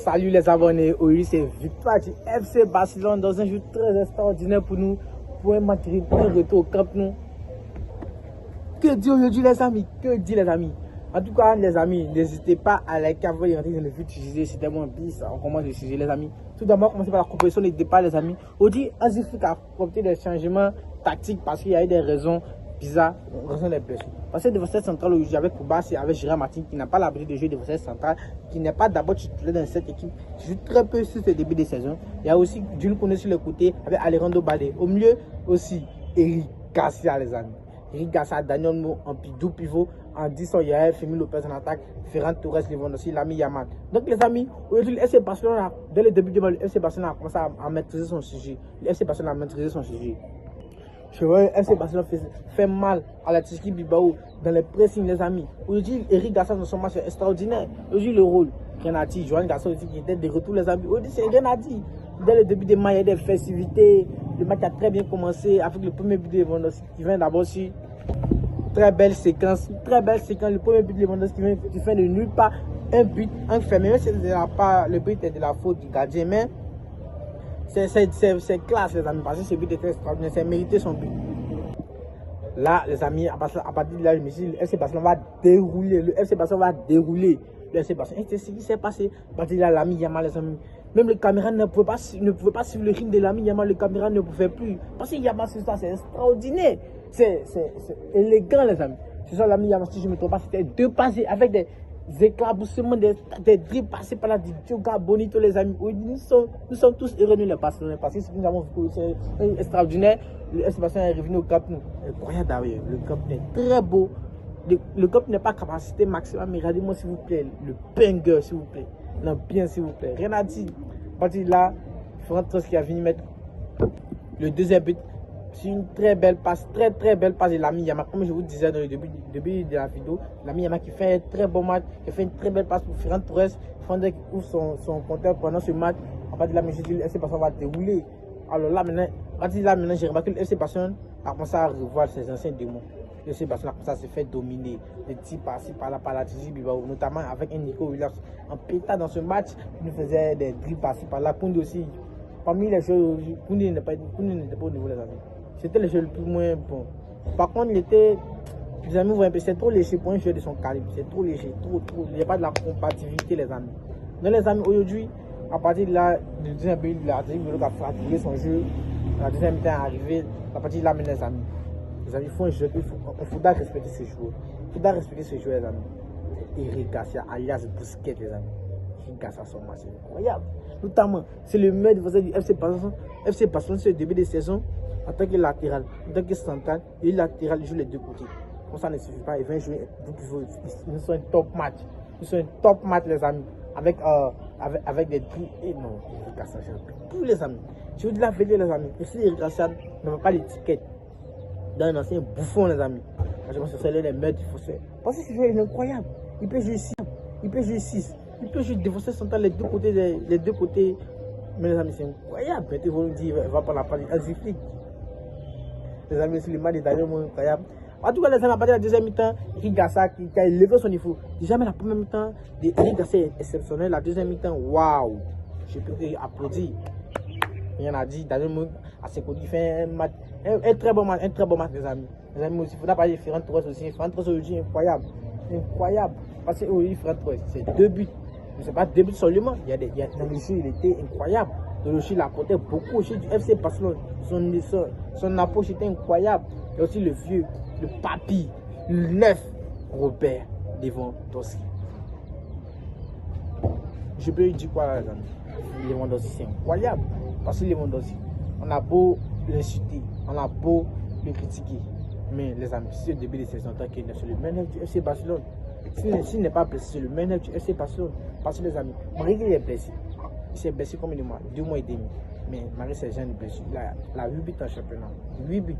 Salut les abonnés, aujourd'hui c'est victoire du FC Barcelone dans un jeu très extraordinaire pour nous, pour un match un retour au Camp Nou. Que dit aujourd'hui les amis, que dit les amis? En tout cas les amis, n'hésitez pas à liker avant de rentrer dans le vif du sujet, c'était mon bis, on commence le sujet les amis. Tout d'abord commencer par la composition des départs les amis. Aujourd'hui Hansi Flick a apporté des changements tactiques parce qu'il y a eu des raisons bizarres, raisons des blessures. Parce que le défenseur central aujourd'hui avec Koubas et avec Gérard Martin qui n'a pas l'habitude de jouer défenseur central, qui n'est pas d'abord titulaire dans cette équipe, qui joue très peu sur ce début de saison. Il y a aussi Jules Koundé sur le côté avec Alejandro Balde. Au milieu aussi Eric Garcia les amis. Eric Garcia, Daniel Mo en pivot. En 10 ans, il y a Fermin Lopez en attaque, Ferran Torres, Lewandowski, Lamine Yamal. Donc les amis, aujourd'hui le FC Barcelone, dès le début du match, le FC Barcelone a commencé à maîtriser son sujet. Le FC Barcelone a maîtrisé son sujet. Je vois le FC Barcelone fait mal à la Athletic Bilbao dans les pressings les amis. Aujourd'hui, Eric Garcia dans son match est extraordinaire. Aujourd'hui le rôle, Renati, Joan Garcia aussi qui était de retour les amis. Aujourd'hui c'est Renati. Dès le début du match, il y a des festivités. Le match a très bien commencé avec le premier but de Lewandowski qui vient d'abord sur très belle séquence. Le premier but de Lewandowski qui fait de nulle part un but enfermé. Même si le but est de la faute du gardien, mais c'est classe les amis, parce que ce but était extraordinaire, c'est mérité son but. Là les amis, à partir de là, je me suis dit, le FC Barcelone va dérouler, le FC Barcelone. Et c'est ce qui s'est passé. À partir de là, Lamine Yamal les amis, même le caméra ne pouvait pas suivre le rythme de Lamine Yamal, le caméra ne pouvait plus. Parce que Yamal sur ça, c'est extraordinaire, c'est élégant les amis. C'est ça Lamine Yamal, si je ne me trompe pas, c'était deux passés avec des éclaboussements, des dribbles passés par la Dioga Bonito les amis. Nous sommes tous heureux de les Barcelonais parce que ce que nous avons vu c'est extraordinaire. Le FC Barcelone est revenu au Camp Nou. Incroyable d'ailleurs, le Camp Nou est très beau. Le Camp n'est pas capacité maximum, mais regardez-moi s'il vous plaît, le banger s'il vous plaît. Non, bien s'il vous plaît. Rien à dire. À partir de là, Ferran Torres qui a fini mettre le deuxième but. C'est une très belle passe, très belle passe de Lamine Yamal. Comme je vous disais dans le début de la vidéo, Lamine Yamal qui fait un très bon match, qui fait une très belle passe pour Ferran Torres. Ferran Torres qui ouvre son compteur pendant ce match. À partir de là, je dis, le FC Barcelone va dérouler. Alors là maintenant, j'ai remarqué que le FC Barcelone a commencé à revoir ses anciens démons. Le FC Barcelone a commencé à se faire dominer. Des petits par-ci, par-là, par la Athletic Bilbao, notamment avec un Nico Williams. En pétant dans ce match, il nous faisait des dribbles par-ci, par-là. Koundé aussi. Parmi les jeux, Koundé n'était pas au niveau des amis. C'était le jeu le plus moins bon. Par contre, les amis, vous voyez, c'est trop léger pour un jeu de son calibre. C'est trop léger, trop. Il n'y a pas de la compatibilité, les amis. Donc, les amis, aujourd'hui, à partir de là, le deuxième but, l'Athletic Bilbao a fracturé son jeu. La deuxième mi-temps est arrivée. À partir de là, mais les amis, il faut un jeu. Il faudra respecter ces joueurs. Il faudra respecter ces joueurs, les amis. Eric Garcia, alias Busquets, les amis. Eric Garcia, son match, c'est incroyable. Notamment, c'est le meilleur défenseur du FC Barcelone. FC Barcelone, c'est le début de saison. En tant que latéral, en tant que central, et latéral, il joue les deux côtés. Comme ça ne suffit pas, il va jouer. Nous sommes un top match. Nous sommes un top match, les amis. Avec des trucs. Et non, Eric Garcia, tous les amis. Je vous dis la vérité, les amis. Et si Eric Garcia n'a pas l'étiquette d'un ancien bouffon, les amis, je pense que c'est les meilleurs défenseurs. Parce que ce joueur est incroyable. Il peut jouer 6, il peut jouer 6, il peut jouer défenseur central les deux côtés. Mais les amis, c'est incroyable. Peut-être vous me dire, va pas la parler. Hansi Flick. Les amis, c'est le match de Daniel Mo incroyable. En tout cas, les amis, à partir de la deuxième mi-temps, Eric Garcia qui a élevé son niveau. Déjà, mais la première mi-temps de Eric Garcia est exceptionnelle. La deuxième mi-temps, waouh! Je peux applaudir. Il y en a dit, Daniel Mo à ses côtés, il fait un très bon match, les amis. Les amis aussi, il faudra parler de Ferran Torres aussi. Ferran Torres aujourd'hui, incroyable. Parce que oui, Ferran Torres, c'est 2 buts. Mais ce n'est pas 2 buts seulement. Dans le jeu, il était incroyable. Dans le jeu, il apportait beaucoup au jeu du FC Barcelone. Son approche était incroyable. Et aussi le vieux, le papy, le neuf, Robert Lewandowski. Je peux lui dire quoi là, les amis? Lewandowski, c'est incroyable. Parce que Lewandowski, on a beau l'insulter, on a beau le critiquer. Mais les amis, c'est le début de saison, tant qu'il est sur le meilleur du FC Barcelone. S'il n'est pas blessé, c'est le meilleur du FC Barcelone. Parce que les amis, Marie il est blessé. Il s'est blessé combien de mois? 2 mois et demi. Mais Marie c'est jeune de blessure. Il a 8 buts en championnat. 8 buts.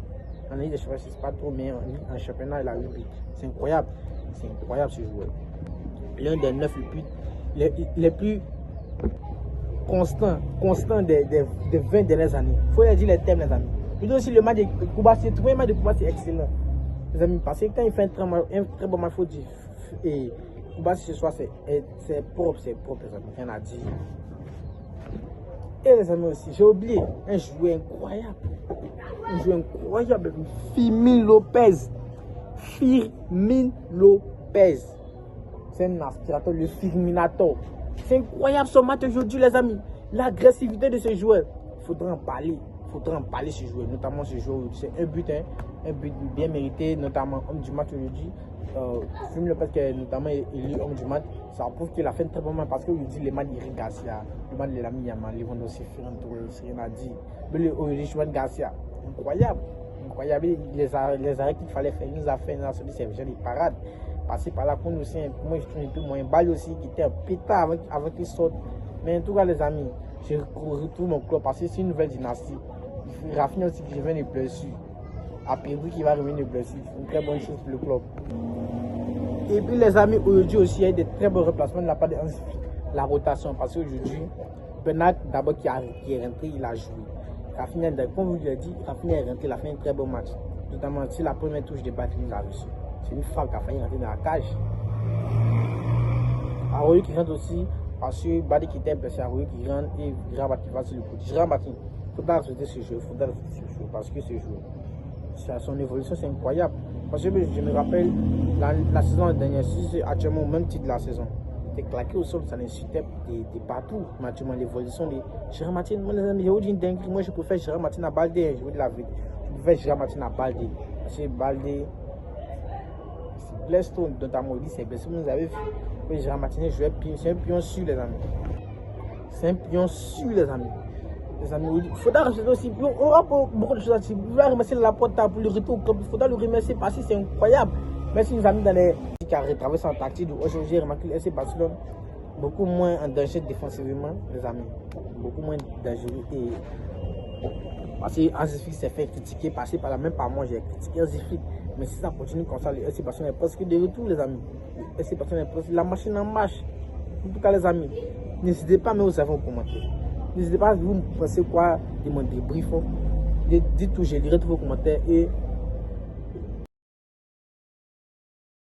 En Ligue des Champions, c'est pas trop, mais en championnat, il a 8 buts. C'est incroyable. C'est incroyable ce joueur. L'un des 9 les plus constants des 20 dernières années. Il faut dire les thèmes, les amis. Je dis aussi le match de Koubas, le match de Koubas, c'est excellent. Les amis, parce que quand il fait un très bon match, il faut dire. Et Koulibaly ce soir, c'est propre, les amis. Rien à dire. Et les amis aussi, j'ai oublié un joueur incroyable. Un joueur incroyable. Firmino Lopez. Firmino Lopez. C'est un aspirateur, le Firminator. C'est incroyable son match aujourd'hui, les amis. L'agressivité de ce joueur. Il faudra en parler. Ce joueur, notamment ce joueur. C'est un but bien mérité, notamment homme du match aujourd'hui. Firmino Lopez qui est notamment élu homme du match. Ça prouve qu'il a fait un très bon match parce qu'aujourd'hui, les matchs d'Eric Garcia, le match de l'ami Yamal, Lewandowski, Ferran Torres, Serenadi, aujourd'hui, Juan Garcia. Incroyable. Les arrêts qu'il fallait faire, il nous a fait, il a sorti ses des parades. Passer par là, qu'on aussi, moi je trouve un peu moins balle aussi, qui était un pétard avant qu'il sorte. Mais en tout cas, les amis, je retrouve mon club parce que c'est une nouvelle dynastie. Rafinha aussi qui revient de blessure. Après vous qui va revenir de blessure. C'est une très bonne chose pour le club. Et puis les amis, aujourd'hui aussi, il y a eu de très bons remplacements de la part de Hansi Flick. La rotation, parce qu'aujourd'hui, Bernat d'abord qui est rentré, il a joué. Rafinha, comme vous l'avez dit, Rafinha est rentré, il a fait un très bon match. Notamment, c'est la première touche de batterie qu'il a reçue. C'est une frappe qui a failli rentrer dans la cage. Aroyo qui rentre aussi, parce que Badi qui était blessé, Aroyo qui rentre et Gérard qui va sur le côté. Gérard Bati, il faudra respecter ce jeu, parce que ce jeu, son évolution c'est incroyable. Parce que je me rappelle, la saison dernière, si c'est actuellement au même titre de la saison, c'était claqué au sol, ça l'insultait de partout. Actuellement, l'évolution de Gérard Martin, moi les amis, j'ai dit une dinguerie, moi je préfère Gérard Martin à Baldé, je vous dis la vérité. Je préfère Gérard Martin à Baldé. Parce que Baldé, c'est Blackstone, notamment, il s'est blessé, vous avez vu. Que Gérard Martinez jouait pion, c'est un pion sûr, les amis. C'est un pion sûr, les amis. Les amis, il faudra remercier aussi. On aura beaucoup de choses à dire. Vous voulez remercier la porte pour le retour au club. Il faudra le remercier parce que c'est incroyable. Merci nos amis dans les qui a retraversé en tactique. Aujourd'hui, j'ai remarqué le FC Barcelone beaucoup moins en danger défensivement, les amis. Beaucoup moins dangereux. Parce que Hansi Flick s'est fait critiquer, passé par là, même par moi, j'ai critiqué Hansi Flick. Mais si ça continue comme ça, le FC Barcelone est presque de retour, les amis. Le FC Barcelone est presque la machine en marche. En tout cas, les amis, n'hésitez pas à me vous commenter. N'hésitez pas à vous pensez quoi de mon débrief. Dites tout, je lirai tous vos commentaires et